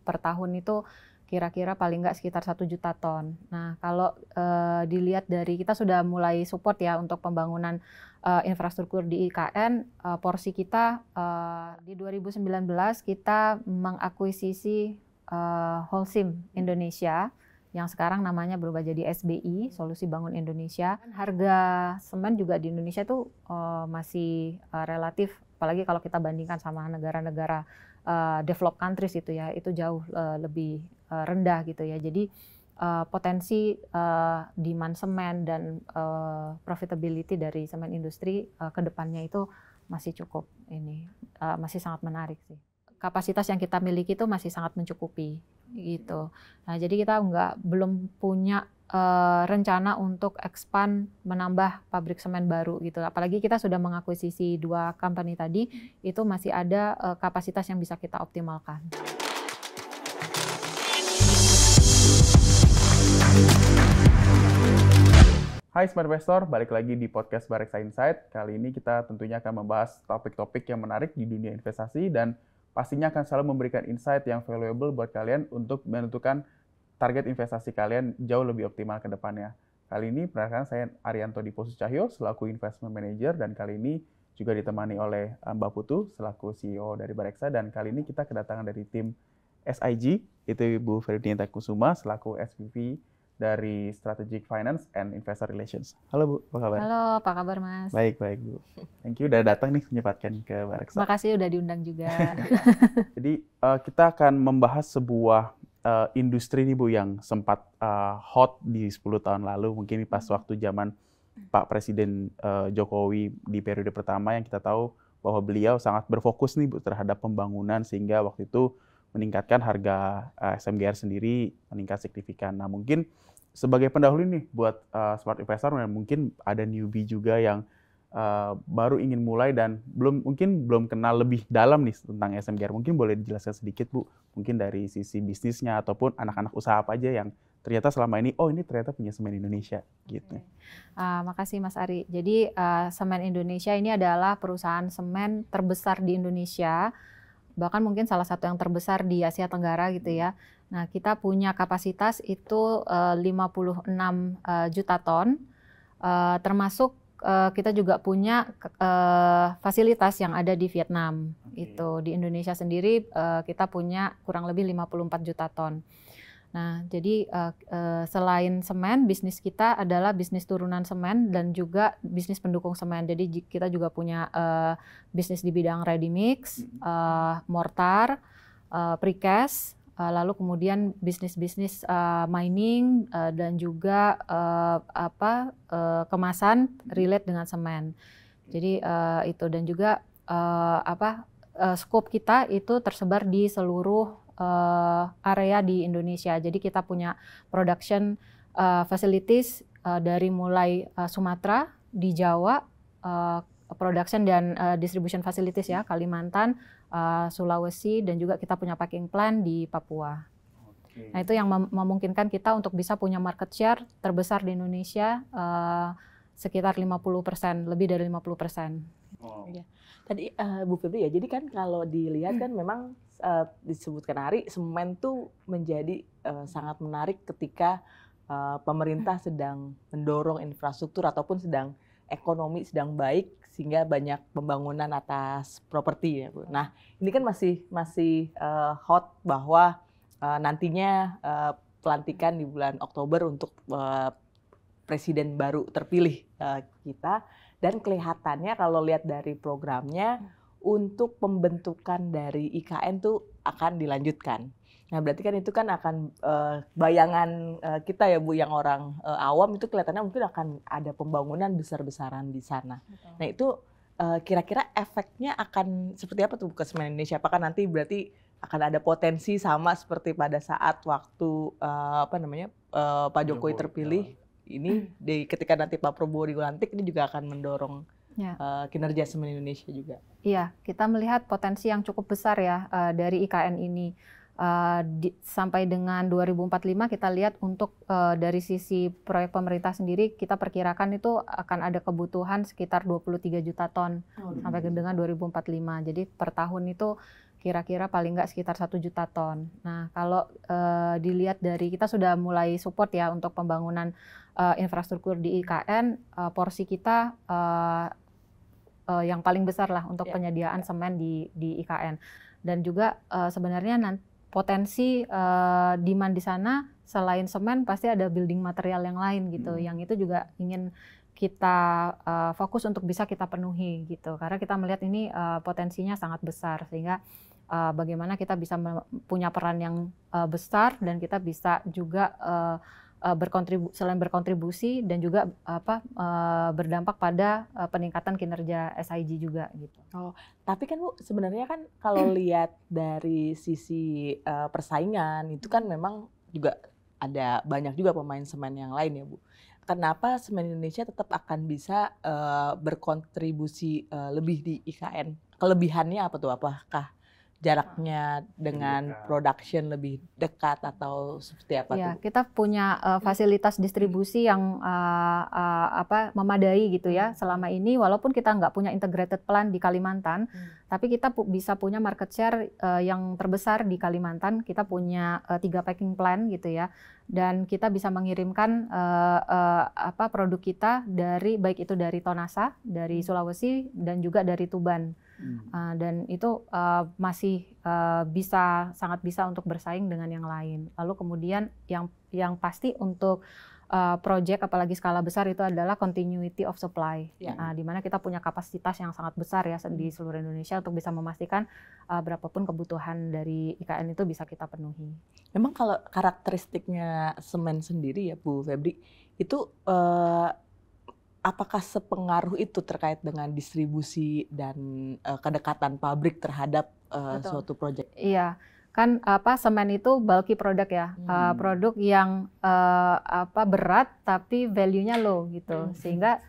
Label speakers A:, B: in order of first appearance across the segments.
A: per tahun itu kira-kira paling nggak sekitar 1 juta ton. Nah, kalau dilihat dari kita sudah mulai support ya untuk pembangunan infrastruktur di IKN, porsi kita di 2019 kita mengakuisisi Holcim Indonesia yang sekarang namanya berubah jadi SBI, Solusi Bangun Indonesia. Harga semen juga di Indonesia tuh masih relatif, apalagi kalau kita bandingkan sama negara-negara developed countries itu ya, itu jauh lebih rendah gitu ya. Jadi potensi demand semen dan profitability dari semen industri ke depannya itu masih cukup masih sangat menarik sih. Kapasitas yang kita miliki itu masih sangat mencukupi gitu. Nah, jadi kita belum punya rencana untuk expand menambah pabrik semen baru gitu. Apalagi kita sudah mengakuisisi 2 company tadi, itu masih ada kapasitas yang bisa kita optimalkan.
B: Hai Smart Investor, balik lagi di podcast Bareksa Insight. Kali ini kita tentunya akan membahas topik-topik yang menarik di dunia investasi dan pastinya akan selalu memberikan insight yang valuable buat kalian untuk menentukan target investasi kalian jauh lebih optimal ke depannya. Kali ini perkenalkan saya Arianto Dipo Sucahyo selaku Investment Manager dan kali ini juga ditemani oleh Mbak Putu selaku CEO dari Bareksa dan kali ini kita kedatangan dari tim SIG, itu Ibu Ferdinand Kusuma selaku SVP dari Strategic Finance and Investor Relations. Halo Bu, apa kabar?
A: Halo, apa kabar Mas?
B: Baik Bu. Thank you udah datang nih menyempatkan ke Bareksa.
A: Makasih udah diundang juga.
B: Jadi kita akan membahas sebuah industri nih Bu yang sempat hot di 10 tahun lalu, mungkin pas waktu zaman Pak Presiden Jokowi di periode pertama yang kita tahu bahwa beliau sangat berfokus nih Bu terhadap pembangunan sehingga waktu itu meningkatkan harga SMGR sendiri meningkat signifikan. Nah mungkin sebagai pendahulu nih buat smart investor mungkin ada newbie juga yang baru ingin mulai dan mungkin belum kenal lebih dalam nih tentang SMGR. Mungkin boleh dijelaskan sedikit Bu, mungkin dari sisi bisnisnya ataupun anak-anak usaha apa aja yang ternyata selama ini, ini ternyata punya Semen Indonesia gitu.
A: Makasih Mas Ari. Jadi Semen Indonesia ini adalah perusahaan semen terbesar di Indonesia, bahkan mungkin salah satu yang terbesar di Asia Tenggara gitu ya. Nah, kita punya kapasitas itu 56 juta ton, termasuk kita juga punya fasilitas yang ada di Vietnam. Itu di Indonesia sendiri kita punya kurang lebih 54 juta ton. Nah, jadi selain semen, bisnis kita adalah bisnis turunan semen dan juga bisnis pendukung semen. Jadi kita juga punya bisnis di bidang ready mix, mortar, precast, lalu kemudian bisnis-bisnis mining dan juga kemasan relate dengan semen. Jadi itu dan juga scope kita itu tersebar di seluruh area di Indonesia. Jadi kita punya production facilities dari mulai Sumatera, di Jawa, production dan distribution facilities ya, Kalimantan, Sulawesi, dan juga kita punya packing plant di Papua. Nah itu yang memungkinkan kita untuk bisa punya market share terbesar di Indonesia sekitar 50%, lebih dari 50%.
C: Oh. Tadi Bu Febri ya, jadi kan kalau dilihat kan memang disebutkan Ari, semen tuh menjadi sangat menarik ketika pemerintah sedang mendorong infrastruktur ataupun ekonomi sedang baik sehingga banyak pembangunan atas properti ya Bu. Nah ini kan masih hot bahwa nantinya pelantikan di bulan Oktober untuk presiden baru terpilih kita. Dan kelihatannya kalau lihat dari programnya untuk pembentukan dari IKN tuh akan dilanjutkan. Nah berarti kan itu kan akan bayangan kita ya Bu yang orang awam itu kelihatannya mungkin akan ada pembangunan besar-besaran di sana. Betul. Nah itu kira-kira efeknya akan seperti apa tuh ke Semen Indonesia? Apakah nanti berarti akan ada potensi sama seperti pada saat waktu Pak Jokowi terpilih? Ini ketika nanti Pak Prabowo dilantik ini juga akan mendorong kinerja Semen Indonesia juga.
A: Iya, kita melihat potensi yang cukup besar ya dari IKN ini. Sampai dengan 2045 kita lihat untuk dari sisi proyek pemerintah sendiri kita perkirakan itu akan ada kebutuhan sekitar 23 juta ton sampai dengan 2045. Jadi per tahun itu kira-kira paling nggak sekitar 1 juta ton. Nah, kalau dilihat dari kita sudah mulai support ya untuk pembangunan infrastruktur di IKN, porsi kita yang paling besar lah untuk penyediaan semen di IKN. Dan juga sebenarnya potensi demand di sana selain semen pasti ada building material yang lain gitu, yang itu juga ingin kita fokus untuk bisa kita penuhi gitu, karena kita melihat ini potensinya sangat besar, sehingga bagaimana kita bisa punya peran yang besar dan kita bisa juga selain berkontribusi dan juga berdampak pada peningkatan kinerja SIG juga gitu.
C: Oh, tapi kan Bu, sebenarnya kan kalau lihat dari sisi persaingan itu kan memang juga ada banyak juga pemain semen yang lain ya Bu. Kenapa semen Indonesia tetap akan bisa berkontribusi lebih di IKN? Kelebihannya apa tuh? Apakah jaraknya dengan production lebih dekat atau seperti apa
A: ya,
C: tuh?
A: kita punya fasilitas distribusi yang memadai gitu ya selama ini, walaupun kita nggak punya integrated plant di Kalimantan, tapi kita bisa punya market share yang terbesar di Kalimantan. Kita punya 3 packing plant gitu ya, dan kita bisa mengirimkan produk kita dari baik itu dari Tonasa, dari Sulawesi dan juga dari Tuban. Dan itu masih sangat bisa untuk bersaing dengan yang lain. Lalu kemudian yang pasti untuk project apalagi skala besar itu adalah continuity of supply, di mana kita punya kapasitas yang sangat besar ya di seluruh Indonesia untuk bisa memastikan berapapun kebutuhan dari IKN itu bisa kita penuhi.
C: Memang kalau karakteristiknya semen sendiri ya Bu Febri, itu apakah sepengaruh itu terkait dengan distribusi dan kedekatan pabrik terhadap suatu proyek?
A: Iya, kan semen itu bulky produk ya, produk yang berat tapi value-nya low gitu, sehingga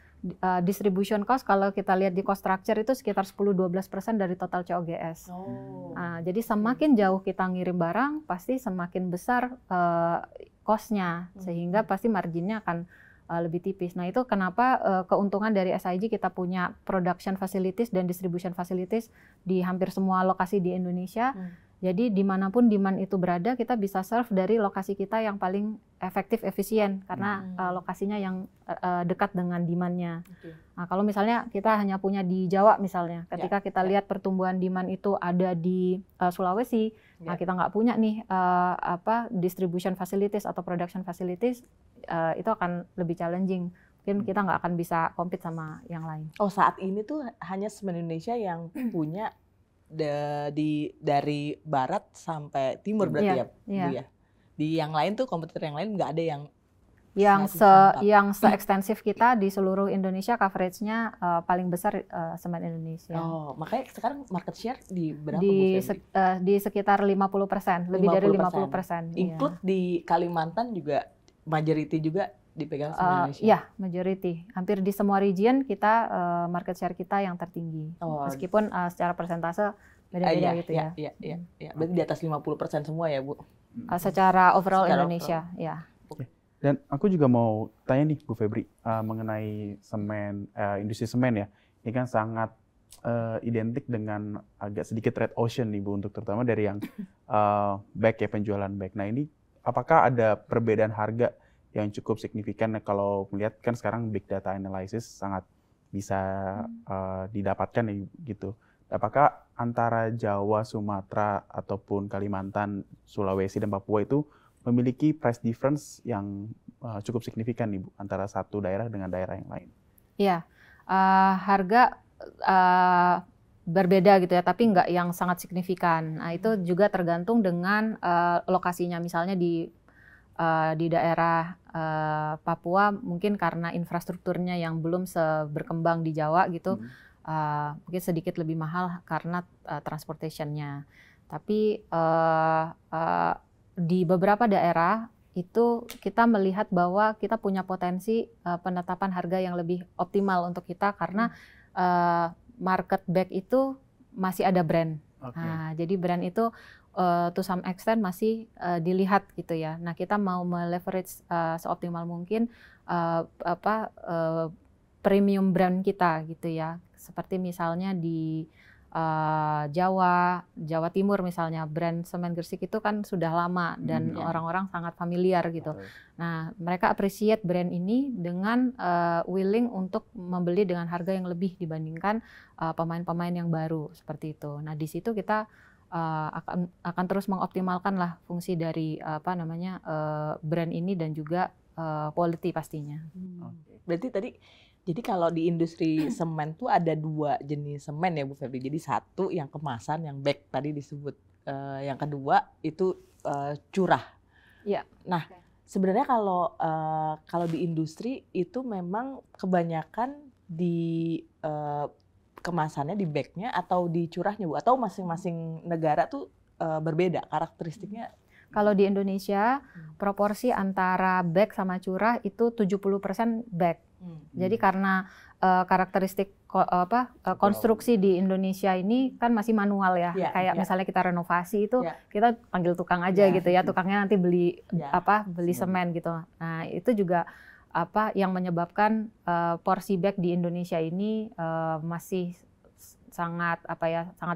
A: distribution cost kalau kita lihat di cost structure itu sekitar 10-12% dari total COGS. Jadi semakin jauh kita ngirim barang, pasti semakin besar cost-nya, sehingga pasti marginnya akan lebih tipis. Nah itu kenapa keuntungan dari SIG kita punya production facilities dan distribution facilities di hampir semua lokasi di Indonesia. Jadi dimanapun demand itu berada, kita bisa serve dari lokasi kita yang paling efektif, efisien, karena lokasinya yang dekat dengan demand-nya. Nah, kalau misalnya kita hanya punya di Jawa misalnya, ketika kita lihat pertumbuhan demand itu ada di Sulawesi, nah kita nggak punya nih distribution facilities atau production facilities, itu akan lebih challenging. Mungkin kita nggak akan bisa compete sama yang lain.
C: Oh, saat ini tuh hanya semen Indonesia yang punya dari barat sampai timur berarti ya, Bu ya. Di yang lain tuh kompetitor yang lain nggak ada
A: yang se-ekstensif kita di seluruh Indonesia, coveragenya paling besar semen Indonesia.
C: Oh, makanya sekarang market share di berapa
A: di sekitar 50%, lebih dari 50%.
C: Include di Kalimantan juga majority juga dipegang semen Indonesia?
A: Iya, majority. Hampir di semua region kita market share kita yang tertinggi. Meskipun secara persentase beda-beda gitu ya.
C: Iya. Berarti di atas 50% semua ya, Bu?
A: Secara overall Indonesia, ya.
B: Dan aku juga mau tanya nih Bu Febri mengenai semen, industri semen ya. Ini kan sangat identik dengan agak sedikit red ocean nih Bu, untuk terutama dari yang bag ya, penjualan bag. Nah ini apakah ada perbedaan harga yang cukup signifikan kalau melihat kan sekarang big data analysis sangat bisa didapatkan gitu. Apakah antara Jawa, Sumatera ataupun Kalimantan, Sulawesi dan Papua itu memiliki price difference yang cukup signifikan nih Bu antara satu daerah dengan daerah yang lain?
A: Iya, harga berbeda gitu ya, tapi nggak yang sangat signifikan. Nah itu juga tergantung dengan lokasinya, misalnya di daerah Papua mungkin karena infrastrukturnya yang belum berkembang di Jawa gitu, mungkin sedikit lebih mahal karena transportation-nya. Tapi di beberapa daerah itu kita melihat bahwa kita punya potensi penetapan harga yang lebih optimal untuk kita karena market bag itu masih ada brand. Nah, jadi brand itu to some extent masih dilihat gitu ya. Nah, kita mau meleverage seoptimal mungkin premium brand kita gitu ya. Seperti misalnya di Jawa Timur misalnya, brand semen Gresik itu kan sudah lama dan orang-orang sangat familiar gitu. Nah, mereka appreciate brand ini dengan willing untuk membeli dengan harga yang lebih dibandingkan pemain-pemain yang baru seperti itu. Nah, di situ kita akan terus mengoptimalkan lah fungsi dari brand ini dan juga quality pastinya.
C: Berarti tadi, jadi kalau di industri semen tuh ada 2 jenis semen ya Bu Febri. Jadi satu yang kemasan, yang bag tadi disebut. Yang kedua itu curah.
A: Iya.
C: Nah, sebenarnya kalau di industri itu memang kebanyakan di kemasannya, di bagnya atau di curahnya Bu? Atau masing-masing negara tuh berbeda karakteristiknya?
A: Kalau di Indonesia, proporsi antara bag sama curah itu 70% bag. Jadi karena karakteristik konstruksi di Indonesia ini kan masih manual ya. Kayak misalnya kita renovasi itu kita panggil tukang aja gitu ya. Tukangnya nanti beli semen gitu. Nah, itu juga yang menyebabkan porsi bag di Indonesia ini masih sangat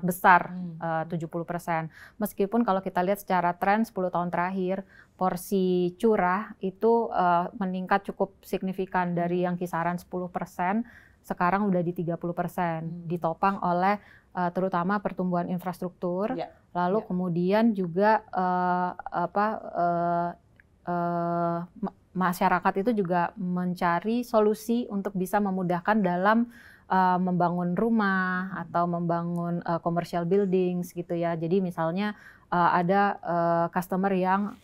A: besar, 70%. Meskipun kalau kita lihat secara tren 10 tahun terakhir, porsi curah itu meningkat cukup signifikan dari yang kisaran 10%, sekarang udah di 30%, ditopang oleh terutama pertumbuhan infrastruktur, lalu kemudian juga masyarakat itu juga mencari solusi untuk bisa memudahkan dalam membangun rumah atau membangun commercial buildings gitu ya. Jadi misalnya ada customer yang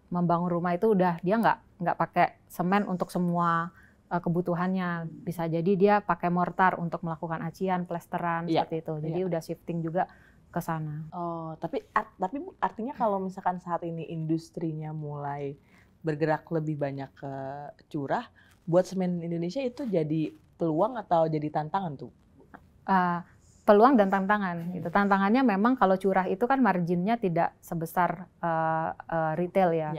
A: membangun rumah itu udah dia nggak pakai semen untuk semua kebutuhannya. Bisa jadi dia pakai mortar untuk melakukan acian, plesteran seperti itu. Jadi udah shifting juga ke sana.
C: Oh, tapi artinya kalau misalkan saat ini industrinya mulai bergerak lebih banyak ke curah, buat semen Indonesia itu jadi peluang atau jadi tantangan tuh?
A: Peluang dan tantangan. Gitu. Tantangannya memang kalau curah itu kan marginnya tidak sebesar retail ya.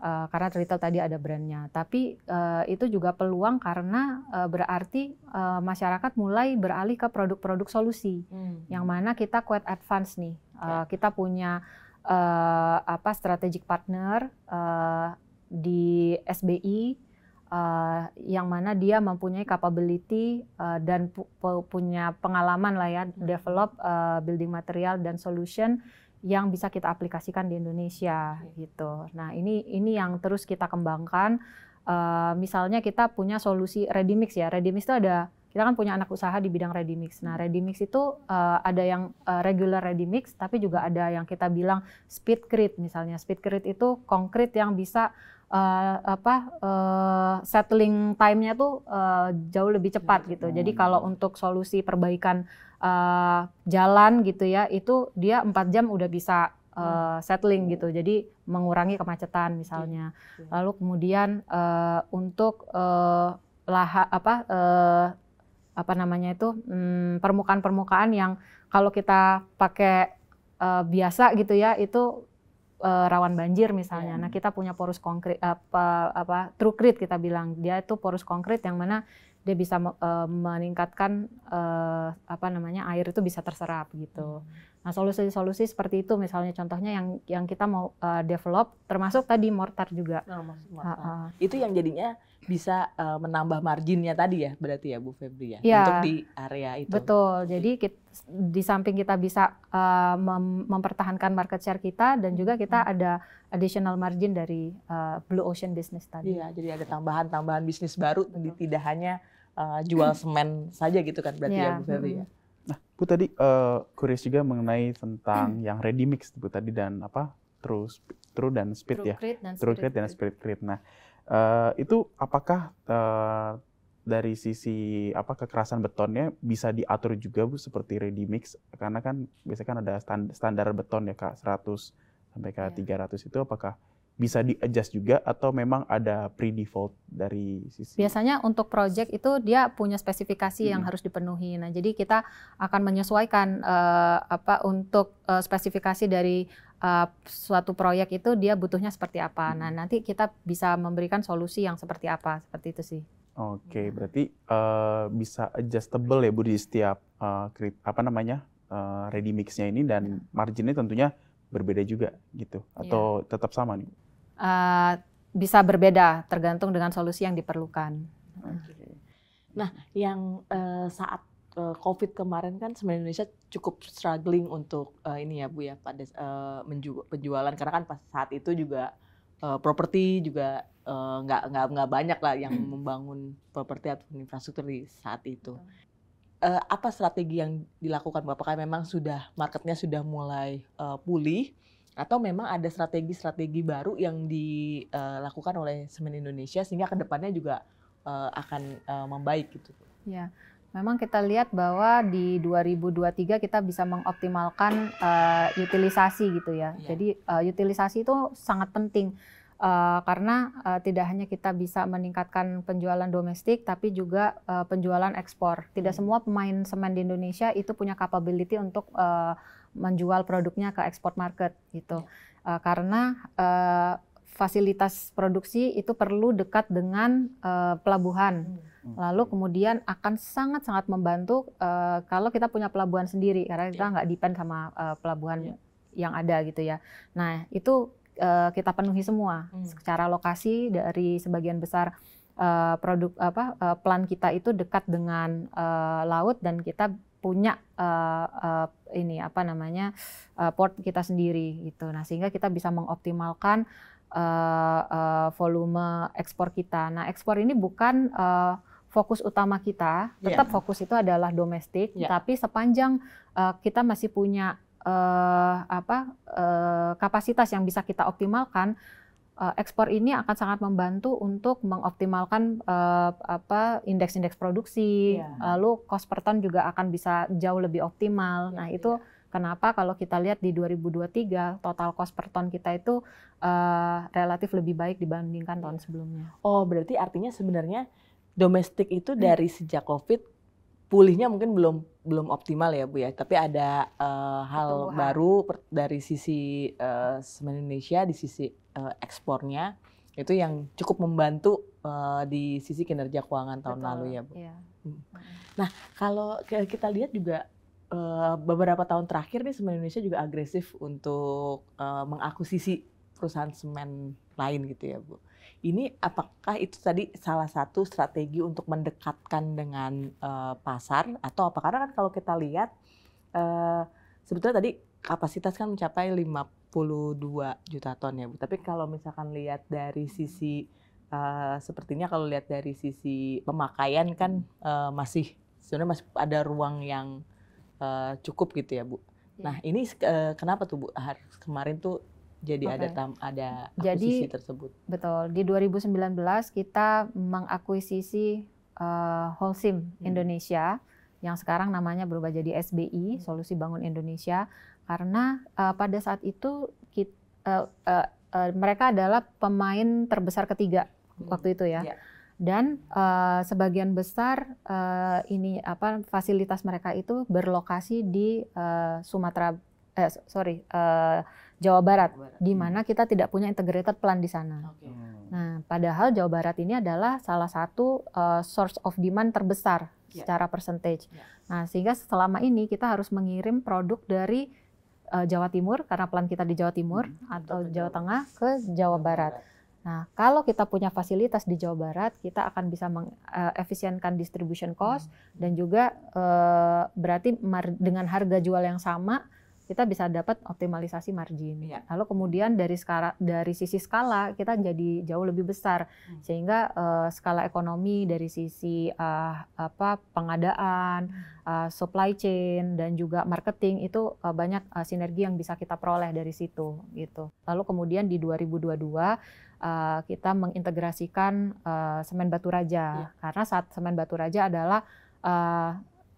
A: Karena retail tadi ada brandnya. Tapi itu juga peluang karena berarti masyarakat mulai beralih ke produk-produk solusi. Yang mana kita quite advance nih. Kita punya strategic partner di SBI, yang mana dia mempunyai capability dan punya pengalaman lah ya, develop building material dan solution yang bisa kita aplikasikan di Indonesia gitu. Nah ini yang terus kita kembangkan. Misalnya kita punya solusi ready mix ya. Ready mix itu kita kan punya anak usaha di bidang ready mix. Nah ready mix itu ada yang regular ready mix, tapi juga ada yang kita bilang speedcrete misalnya. Speedcrete itu konkret yang bisa settling time-nya tuh jauh lebih cepat gitu. Jadi kalau untuk solusi perbaikan jalan gitu ya, itu dia 4 jam udah bisa settling gitu. Jadi mengurangi kemacetan misalnya. Lalu kemudian untuk permukaan-permukaan yang kalau kita pakai biasa gitu ya, itu rawan banjir misalnya. Nah, kita punya porus konkret TrueCrete kita bilang. Dia itu porus konkret yang mana dia bisa meningkatkan air itu bisa terserap gitu. Nah, solusi-solusi seperti itu misalnya contohnya yang kita mau develop termasuk tadi mortar juga.
C: Itu yang jadinya bisa menambah marginnya tadi ya, berarti ya Bu Febri ya, untuk di area itu.
A: Betul. Jadi di samping kita bisa mempertahankan market share kita dan juga kita ada additional margin dari Blue Ocean Business tadi.
C: Iya, jadi ada tambahan bisnis baru, tidak hanya jual semen saja gitu kan berarti ya Bu Febri ya.
B: Nah, Bu tadi curious juga mengenai tentang yang ready mix Bu tadi dan True dan Speed ya. TrueCrete dan Speedcrete. Nah, itu apakah dari sisi kekerasan betonnya bisa diatur juga Bu seperti ready mix? Karena kan biasanya kan ada standar beton ya Kak 100 sampai ke 300 itu apakah bisa di-adjust juga atau memang ada pre-default dari sisi?
A: Biasanya untuk project itu dia punya spesifikasi yang harus dipenuhi. Nah, jadi kita akan menyesuaikan untuk spesifikasi dari suatu proyek itu dia butuhnya seperti apa. Nah, nanti kita bisa memberikan solusi yang seperti apa, seperti itu sih.
B: Oke, berarti bisa adjustable ya Bu di setiap ready mix-nya ini, dan marginnya tentunya berbeda juga gitu, atau tetap sama nih?
A: Bisa berbeda tergantung dengan solusi yang diperlukan.
C: Nah, yang saat COVID kemarin kan sebenarnya Indonesia cukup struggling untuk ini ya Bu ya, pada penjualan, karena kan pas saat itu juga properti juga nggak banyak lah yang membangun properti atau infrastruktur di saat itu. Apa strategi yang dilakukan Bu? Apakah memang marketnya sudah mulai pulih, atau memang ada strategi-strategi baru yang dilakukan oleh Semen Indonesia sehingga kedepannya juga akan membaik gitu?
A: Ya, memang kita lihat bahwa di 2023 kita bisa mengoptimalkan utilisasi gitu ya. Jadi utilisasi itu sangat penting karena tidak hanya kita bisa meningkatkan penjualan domestik, tapi juga penjualan ekspor. Tidak semua pemain semen di Indonesia itu punya capability untuk menjual produknya ke ekspor market gitu. Karena fasilitas produksi itu perlu dekat dengan pelabuhan. Lalu kemudian akan sangat-sangat membantu kalau kita punya pelabuhan sendiri, karena kita nggak depend sama pelabuhan yang ada gitu ya. Nah itu kita penuhi semua secara lokasi. Dari sebagian besar plan kita itu dekat dengan laut, dan kita punya port kita sendiri gitu. Nah sehingga kita bisa mengoptimalkan volume ekspor kita. Nah ekspor ini bukan fokus utama kita, tetap fokus itu adalah domestik, tapi sepanjang kita masih punya kapasitas yang bisa kita optimalkan, ekspor ini akan sangat membantu untuk mengoptimalkan indeks-indeks produksi, lalu cost per ton juga akan bisa jauh lebih optimal. Nah itu kenapa kalau kita lihat di 2023 total cost per ton kita itu relatif lebih baik dibandingkan tahun sebelumnya.
C: Oh, berarti artinya sebenarnya domestik itu dari sejak COVID pulihnya mungkin belum optimal ya Bu ya, tapi ada hal baru dari sisi Semen Indonesia, di sisi ekspornya itu yang cukup membantu di sisi kinerja keuangan tahun lalu ya Bu.
A: Iya.
C: Nah kalau kita lihat juga beberapa tahun terakhir nih Semen Indonesia juga agresif untuk mengakuisisi perusahaan semen lain gitu ya Bu. Ini apakah itu tadi salah satu strategi untuk mendekatkan dengan pasar, atau apa? Karena kan kalau kita lihat sebetulnya tadi kapasitas kan mencapai 52 juta ton ya Bu. Tapi kalau misalkan lihat dari sisi sepertinya kalau lihat dari sisi pemakaian kan sebenarnya masih ada ruang yang cukup gitu ya Bu. Nah ini kenapa tuh Bu kemarin tuh jadi ada akuisisi tersebut?
A: Betul, di 2019 kita mengakuisisi Holcim Indonesia yang sekarang namanya berubah jadi SBI, Solusi Bangun Indonesia, karena pada saat itu mereka adalah pemain terbesar ketiga waktu itu ya. Dan sebagian besar fasilitas mereka itu berlokasi di Jawa Barat, di mana kita tidak punya integrated plant di sana. Nah, padahal Jawa Barat ini adalah salah satu source of demand terbesar secara percentage. Nah, sehingga selama ini kita harus mengirim produk dari Jawa Timur, karena plant kita di Jawa Timur, atau Jawa Tengah ke Jawa Barat. Nah, kalau kita punya fasilitas di Jawa Barat, kita akan bisa mengefisienkan distribution cost, dan juga berarti dengan harga jual yang sama, kita bisa dapat optimalisasi margin. Lalu kemudian dari sisi skala kita jadi jauh lebih besar, sehingga skala ekonomi dari sisi pengadaan, supply chain, dan juga marketing itu banyak sinergi yang bisa kita peroleh dari situ gitu. Lalu kemudian di 2022 kita mengintegrasikan semen Baturaja, karena saat semen Baturaja adalah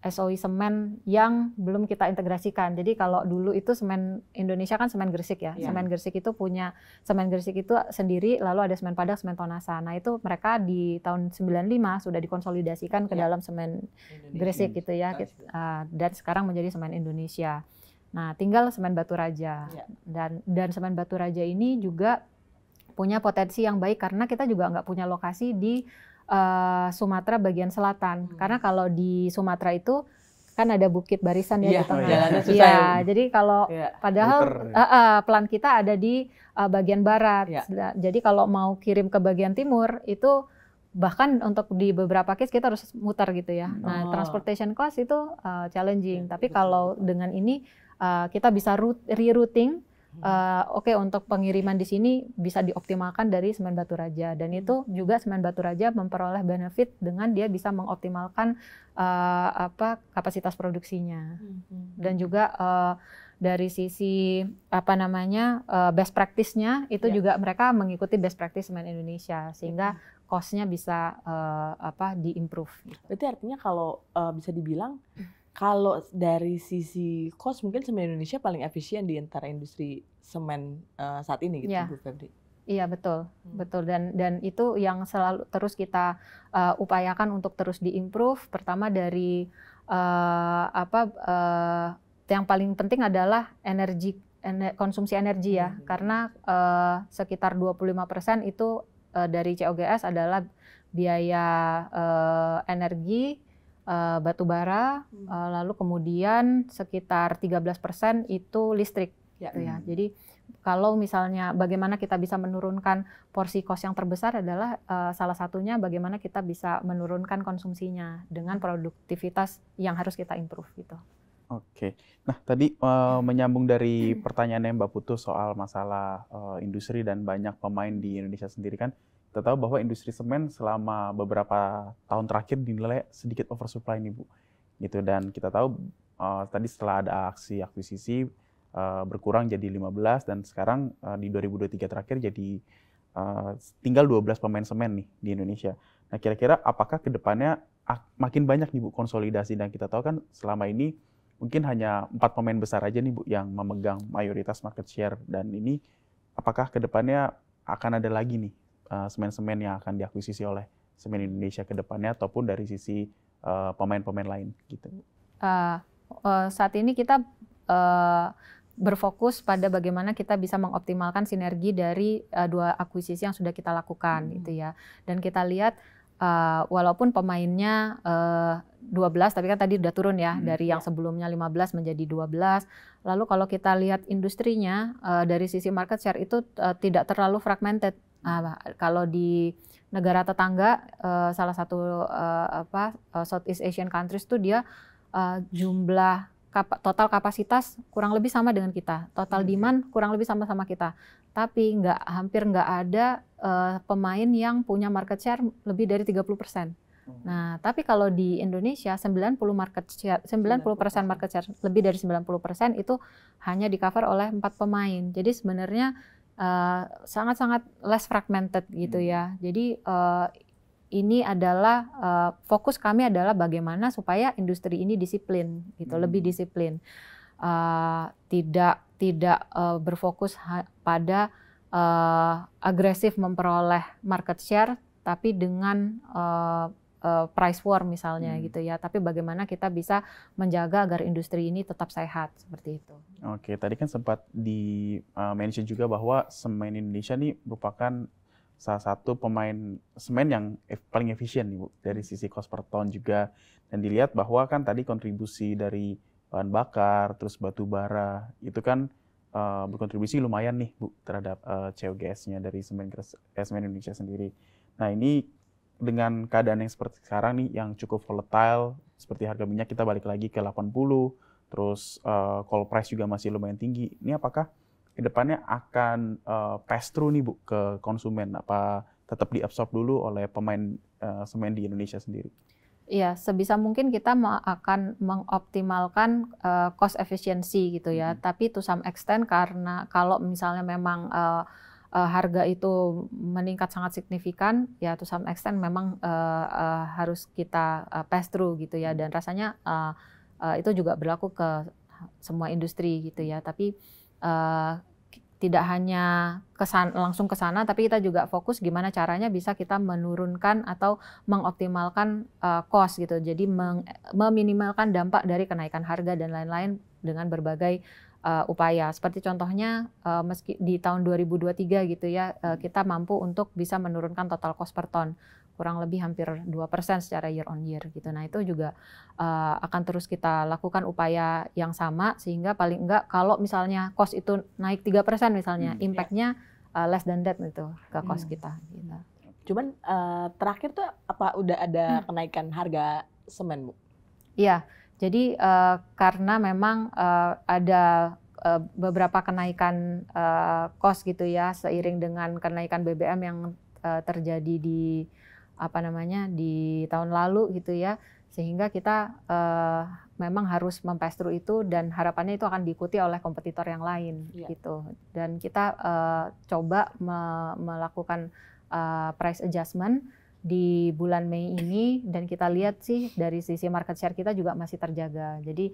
A: SOI semen yang belum kita integrasikan. Jadi kalau dulu itu semen Indonesia kan semen Gresik ya. Semen Gresik itu punya semen Gresik itu sendiri, lalu ada semen Padang, semen Tonasa. Nah itu mereka di tahun 95 sudah dikonsolidasikan ke dalam semen Gresik gitu ya. Dan sekarang menjadi semen Indonesia. Nah tinggal semen Baturaja. Dan semen Baturaja ini juga punya potensi yang baik karena kita juga nggak punya lokasi di Sumatera bagian selatan. Karena kalau di Sumatera itu kan ada bukit barisan ya di tengah.
C: jalannya susah
A: Iya,
C: ya.
A: jadi kalau padahal plan kita ada di bagian barat. Jadi kalau mau kirim ke bagian timur itu bahkan untuk di beberapa case kita harus muter gitu ya. Nah, transportation cost itu challenging. Tapi kalau dengan ini kita bisa rerouting. Oke, untuk pengiriman di sini bisa dioptimalkan dari Semen Batu Raja, dan itu juga Semen Batu Raja memperoleh benefit dengan dia bisa mengoptimalkan kapasitas produksinya, dan juga dari sisi best practice-nya itu juga mereka mengikuti best practice Semen Indonesia sehingga cost-nya bisa di-improve.
C: Berarti artinya kalau bisa dibilang kalau dari sisi cost mungkin Semen Indonesia paling efisien di antara industri semen saat ini gitu, Bu Febri.
A: Iya, betul, betul, dan itu yang selalu terus kita upayakan untuk terus diimprove. Pertama dari yang paling penting adalah konsumsi energi ya, karena sekitar 25% itu dari COGS adalah biaya energi, batu bara, lalu kemudian sekitar 13% itu listrik. Gitu ya. Jadi kalau misalnya bagaimana kita bisa menurunkan porsi cost yang terbesar adalah salah satunya bagaimana kita bisa menurunkan konsumsinya dengan produktivitas yang harus kita improve gitu.
B: Oke, nah tadi menyambung dari pertanyaannya Mbak Putu soal masalah industri dan banyak pemain di Indonesia sendiri kan. Kita tahu bahwa industri semen selama beberapa tahun terakhir dinilai sedikit oversupply nih Bu. Gitu, dan kita tahu tadi setelah ada aksi akuisisi berkurang jadi 15 dan sekarang di 2023 terakhir jadi tinggal 12 pemain semen nih di Indonesia. Nah kira-kira apakah kedepannya makin banyak nih Bu konsolidasi, dan kita tahu kan selama ini mungkin hanya 4 pemain besar aja nih Bu yang memegang mayoritas market share, dan ini apakah kedepannya akan ada lagi nih semen-semen yang akan diakuisisi oleh Semen Indonesia ke depannya ataupun dari sisi pemain-pemain lain gitu.
A: Saat ini kita berfokus pada bagaimana kita bisa mengoptimalkan sinergi dari dua akuisisi yang sudah kita lakukan gitu ya. Dan kita lihat walaupun pemainnya 12, tapi kan tadi udah turun ya dari yang sebelumnya 15 menjadi 12. Lalu kalau kita lihat industrinya dari sisi market share itu tidak terlalu fragmented. Kalau di negara tetangga, salah satu Southeast Asian countries itu dia jumlah total kapasitas kurang lebih sama dengan kita, total demand kurang lebih sama-sama kita, tapi hampir nggak ada pemain yang punya market share lebih dari 30%. Nah, tapi kalau di Indonesia 90% market share, lebih dari 90% itu hanya di cover oleh 4 pemain. Jadi sebenarnya sangat-sangat less fragmented gitu ya. Jadi ini adalah fokus kami adalah bagaimana supaya industri ini disiplin gitu, lebih disiplin. Tidak berfokus pada agresif memperoleh market share, tapi dengan price war misalnya gitu ya. Tapi bagaimana kita bisa menjaga agar industri ini tetap sehat seperti itu.
B: Oke, tadi kan sempat di-mention juga bahwa Semen Indonesia nih merupakan salah satu pemain semen yang paling efisien nih Bu, dari sisi cost per ton juga. Dan dilihat bahwa kan tadi kontribusi dari bahan bakar, terus batu bara, itu kan berkontribusi lumayan nih Bu terhadap COGS-nya dari Semen Indonesia sendiri. Nah ini dengan keadaan yang seperti sekarang nih yang cukup volatile, seperti harga minyak kita balik lagi ke 80, terus coal price juga masih lumayan tinggi. Ini apakah kedepannya akan pass through nih Bu ke konsumen? Apa tetap diabsorb dulu oleh pemain semen di Indonesia sendiri?
A: Iya, sebisa mungkin kita akan mengoptimalkan cost efficiency gitu ya. Tapi to some extent karena kalau misalnya memang harga itu meningkat sangat signifikan, ya to some extent memang harus kita pass through gitu ya. Dan rasanya itu juga berlaku ke semua industri gitu ya. Tapi tidak hanya langsung ke sana, tapi kita juga fokus gimana caranya bisa kita menurunkan atau mengoptimalkan cost gitu. Jadi meminimalkan dampak dari kenaikan harga dan lain-lain dengan berbagai upaya. Seperti contohnya meski di tahun 2023 gitu ya, kita mampu untuk bisa menurunkan total cost per ton. kurang lebih hampir 2% secara year on year gitu. Nah itu juga akan terus kita lakukan upaya yang sama sehingga paling enggak kalau misalnya cost itu naik 3% misalnya, impact-nya less than that gitu ke cost kita. Gitu.
C: Cuman terakhir tuh apa udah ada kenaikan harga semen, Bu?
A: Iya, jadi karena memang ada beberapa kenaikan cost gitu ya seiring dengan kenaikan BBM yang terjadi di di tahun lalu gitu ya, sehingga kita memang harus pass through itu dan harapannya itu akan diikuti oleh kompetitor yang lain gitu. Dan kita coba melakukan price adjustment di bulan Mei ini dan kita lihat sih dari sisi market share kita juga masih terjaga. Jadi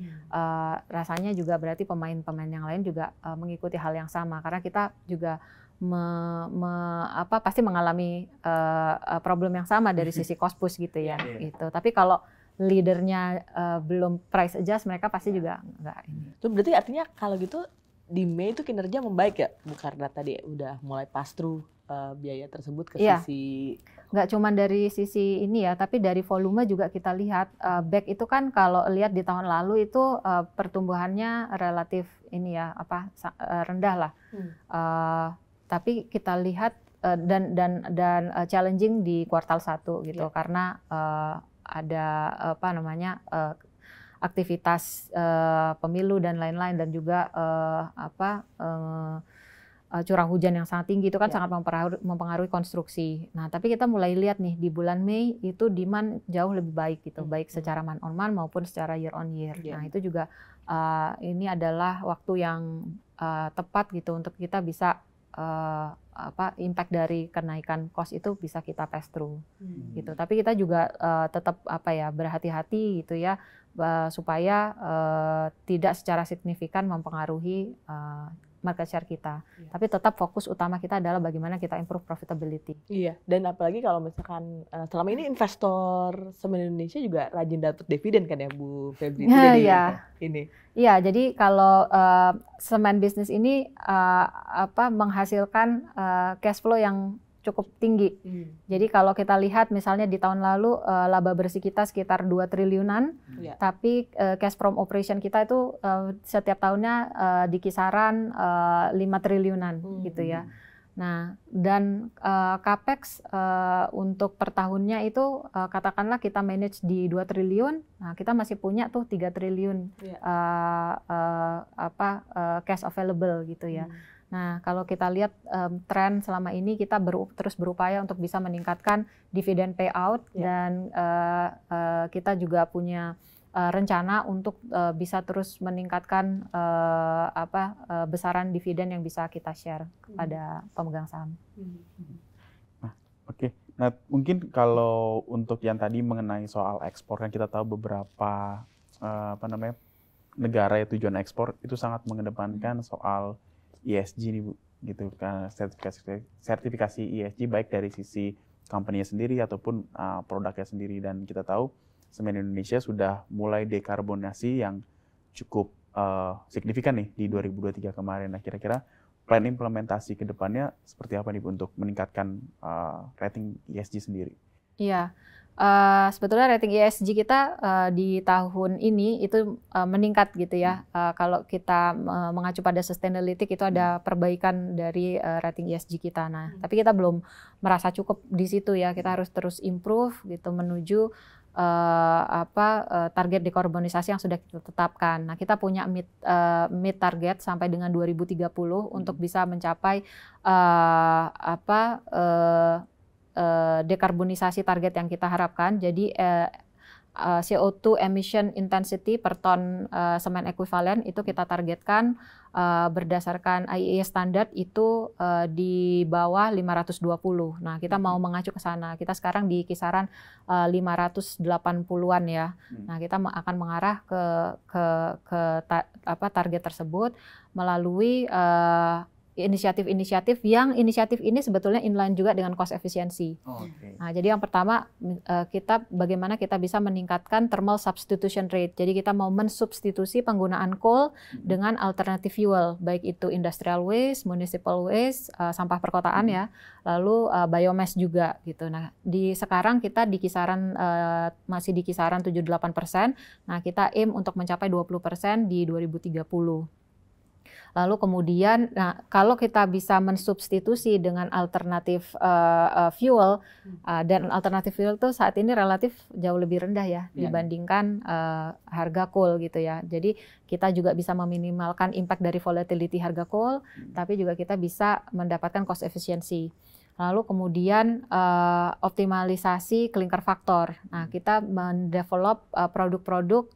A: rasanya juga berarti pemain-pemain yang lain juga mengikuti hal yang sama karena kita juga pasti mengalami problem yang sama dari sisi cost push gitu ya. Gitu. Tapi kalau leadernya belum price adjust mereka pasti juga enggak ini.
C: Itu berarti artinya kalau gitu di Mei itu kinerja membaik ya, karena tadi udah mulai pass through biaya tersebut ke sisi
A: nggak cuma dari sisi ini ya, tapi dari volume juga kita lihat back itu kan kalau lihat di tahun lalu itu pertumbuhannya relatif ini ya rendah lah. Tapi kita lihat dan challenging di kuartal 1 gitu karena ada aktivitas pemilu dan lain-lain dan juga curah hujan yang sangat tinggi itu kan sangat mempengaruhi konstruksi. Nah, tapi kita mulai lihat nih di bulan Mei itu demand jauh lebih baik gitu, baik secara month on month maupun secara year on year. Nah, itu juga ini adalah waktu yang tepat gitu untuk kita bisa impact dari kenaikan cost itu bisa kita pass through gitu. Tapi kita juga tetap berhati-hati gitu ya supaya tidak secara signifikan mempengaruhi market share kita. Tapi tetap fokus utama kita adalah bagaimana kita improve profitability.
C: Iya, dan apalagi kalau misalkan selama ini investor semen Indonesia juga rajin dapat dividen kan ya Bu Febri? Ini.
A: Iya, jadi kalau semen bisnis ini menghasilkan cash flow yang cukup tinggi. Jadi kalau kita lihat misalnya di tahun lalu laba bersih kita sekitar 2 triliunan, tapi cash from operation kita itu setiap tahunnya di kisaran 5 triliunan gitu ya. Nah, dan capex untuk per tahunnya itu katakanlah kita manage di 2 triliun, nah kita masih punya tuh 3 triliun cash available gitu ya. Nah, kalau kita lihat tren selama ini kita terus berupaya untuk bisa meningkatkan dividen payout dan kita juga punya rencana untuk bisa terus meningkatkan besaran dividen yang bisa kita share kepada pemegang saham.
B: Nah, oke. Nah, mungkin kalau untuk yang tadi mengenai soal ekspor kan kita tahu beberapa negara ya tujuan ekspor itu sangat mengedepankan soal ESG nih Bu, gitu kan, sertifikasi ESG baik dari sisi company-nya sendiri ataupun produknya sendiri, dan kita tahu semen Indonesia sudah mulai dekarbonasi yang cukup signifikan nih di 2023 kemarin. Nah, kira-kira plan implementasi ke depannya seperti apa nih Bu untuk meningkatkan rating ESG sendiri?
A: Iya. Sebetulnya rating ESG kita di tahun ini itu meningkat gitu ya. Kalau kita mengacu pada Sustainalytics itu ada perbaikan dari rating ESG kita. Nah, tapi kita belum merasa cukup di situ ya. Kita harus terus improve gitu menuju target dekarbonisasi yang sudah kita tetapkan. Nah, kita punya mid target sampai dengan 2030 untuk bisa mencapai dekarbonisasi target yang kita harapkan. Jadi CO2 emission intensity per ton semen ekuivalen itu kita targetkan berdasarkan IEA standar itu di bawah 520. Nah, kita mau mengacu ke sana. Kita sekarang di kisaran 580-an ya. Nah, kita akan mengarah ke target tersebut melalui inisiatif-inisiatif yang inisiatif ini sebetulnya inline juga dengan cost efficiency. Nah, jadi yang pertama bagaimana kita bisa meningkatkan thermal substitution rate. Jadi kita mau mensubstitusi penggunaan coal dengan alternative fuel, baik itu industrial waste, municipal waste, sampah perkotaan ya, lalu biomass juga gitu. Nah, sekarang kita masih di kisaran 7-8%. Nah, kita aim untuk mencapai 20% di 2030. Lalu kemudian, kalau kita bisa mensubstitusi dengan alternatif fuel, dan alternatif fuel itu saat ini relatif jauh lebih rendah ya dibandingkan harga coal gitu ya. Jadi kita juga bisa meminimalkan impact dari volatility harga coal, tapi juga kita bisa mendapatkan cost efficiency. Lalu kemudian optimalisasi clinker factor. Nah, kita mendevelop produk-produk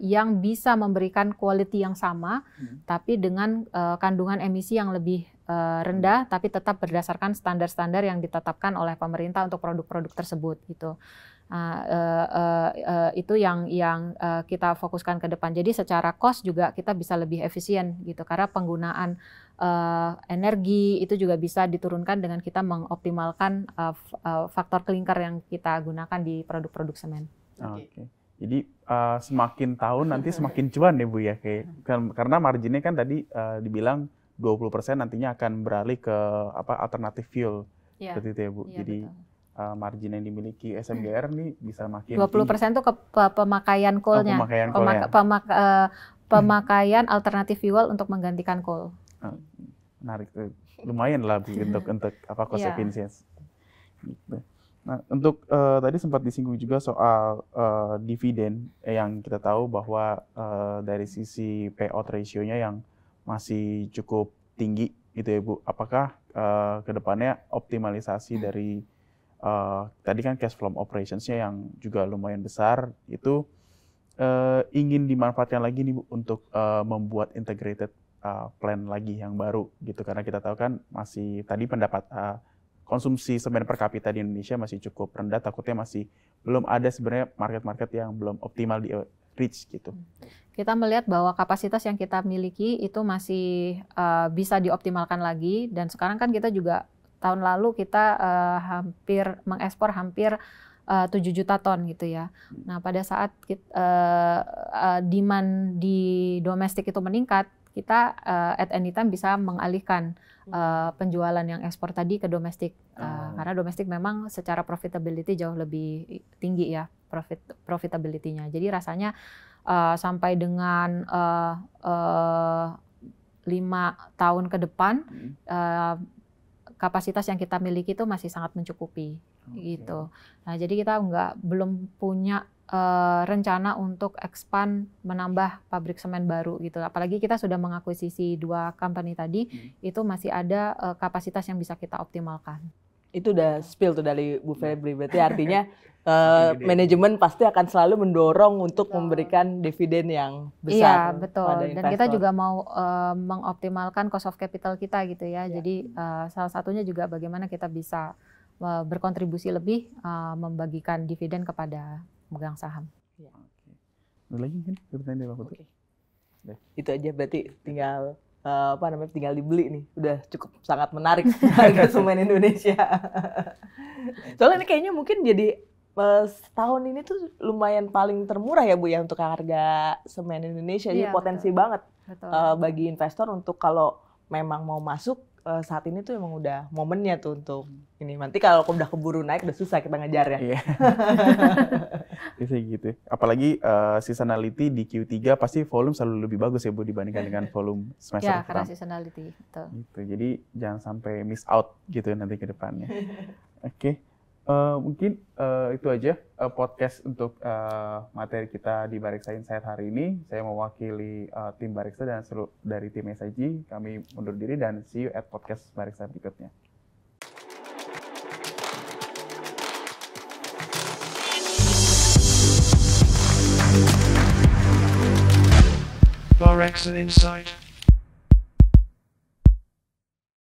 A: yang bisa memberikan quality yang sama, tapi dengan kandungan emisi yang lebih rendah, tapi tetap berdasarkan standar-standar yang ditetapkan oleh pemerintah untuk produk-produk tersebut gitu. Itu yang kita fokuskan ke depan. Jadi secara cost juga kita bisa lebih efisien gitu, karena penggunaan energi itu juga bisa diturunkan dengan kita mengoptimalkan faktor clinker yang kita gunakan di produk-produk semen.
B: Oke. Jadi semakin tahun nanti semakin cuan ya Bu ya, karena marginnya kan tadi dibilang 20% nantinya akan beralih ke alternatif fuel seperti itu ya Bu. Jadi margin yang dimiliki SMGR nih bisa makin
A: 20% itu ke pemakaian coal-nya. Pemakaian alternatif fuel untuk menggantikan coal.
B: Menarik, lumayan lah untuk cost efficiency. Nah, untuk tadi sempat disinggung juga soal dividen yang kita tahu bahwa dari sisi payout ratio-nya yang masih cukup tinggi gitu ya Bu. Apakah kedepannya optimalisasi dari tadi kan cash flow operations-nya yang juga lumayan besar itu ingin dimanfaatkan lagi nih Bu untuk membuat integrated plan lagi yang baru gitu, karena kita tahu kan masih tadi konsumsi semen per kapita di Indonesia masih cukup rendah, takutnya masih belum ada sebenarnya market-market yang belum optimal di reach gitu.
A: Kita melihat bahwa kapasitas yang kita miliki itu masih bisa dioptimalkan lagi, dan sekarang kan kita juga tahun lalu kita mengekspor hampir 7 juta ton gitu ya. Nah, pada saat demand di domestik itu meningkat, kita at any time bisa mengalihkan penjualan yang ekspor tadi ke domestik. Karena domestik memang secara profitability jauh lebih tinggi ya profitability-nya. Jadi rasanya sampai dengan 5 tahun ke depan kapasitas yang kita miliki itu masih sangat mencukupi gitu. Nah, jadi kita belum punya rencana untuk expand menambah pabrik semen baru gitu. Apalagi kita sudah mengakuisisi 2 company tadi, itu masih ada kapasitas yang bisa kita optimalkan.
C: Itu udah spill tuh dari Bu Febri, berarti artinya manajemen pasti akan selalu mendorong untuk memberikan dividen yang besar.
A: Iya, betul. Dan kita juga mau mengoptimalkan cost of capital kita gitu ya. Jadi salah satunya juga bagaimana kita bisa berkontribusi lebih membagikan dividen kepada pemegang saham.
C: Ya.
B: Ada lagi kan pertanyaan Pak Putu?
C: Itu aja berarti tinggal tinggal dibeli nih. Udah cukup sangat menarik harga semen Indonesia. Soalnya ini kayaknya mungkin jadi tahun ini tuh lumayan paling termurah ya Bu ya untuk harga semen Indonesia. Jadi potensi banget bagi investor untuk kalau memang mau masuk saat ini tuh emang udah momennya tuh untuk ini. Nanti kalau udah keburu naik udah susah kita ngejar ya.
B: Iya. Bisa gitu. Apalagi seasonality di Q3 pasti volume selalu lebih bagus ya Bu dibandingkan dengan volume semester
A: pertama. Ya, karena seasonality. Betul.
B: Gitu. Jadi jangan sampai miss out gitu nanti ke depannya. Oke. Mungkin itu aja podcast untuk materi kita di Bareksa Insight hari ini. Saya mewakili tim Bareksa dan seluruh dari tim SIG. Kami mundur diri dan see you at podcast Bareksa berikutnya.
D: Bareksa Insight.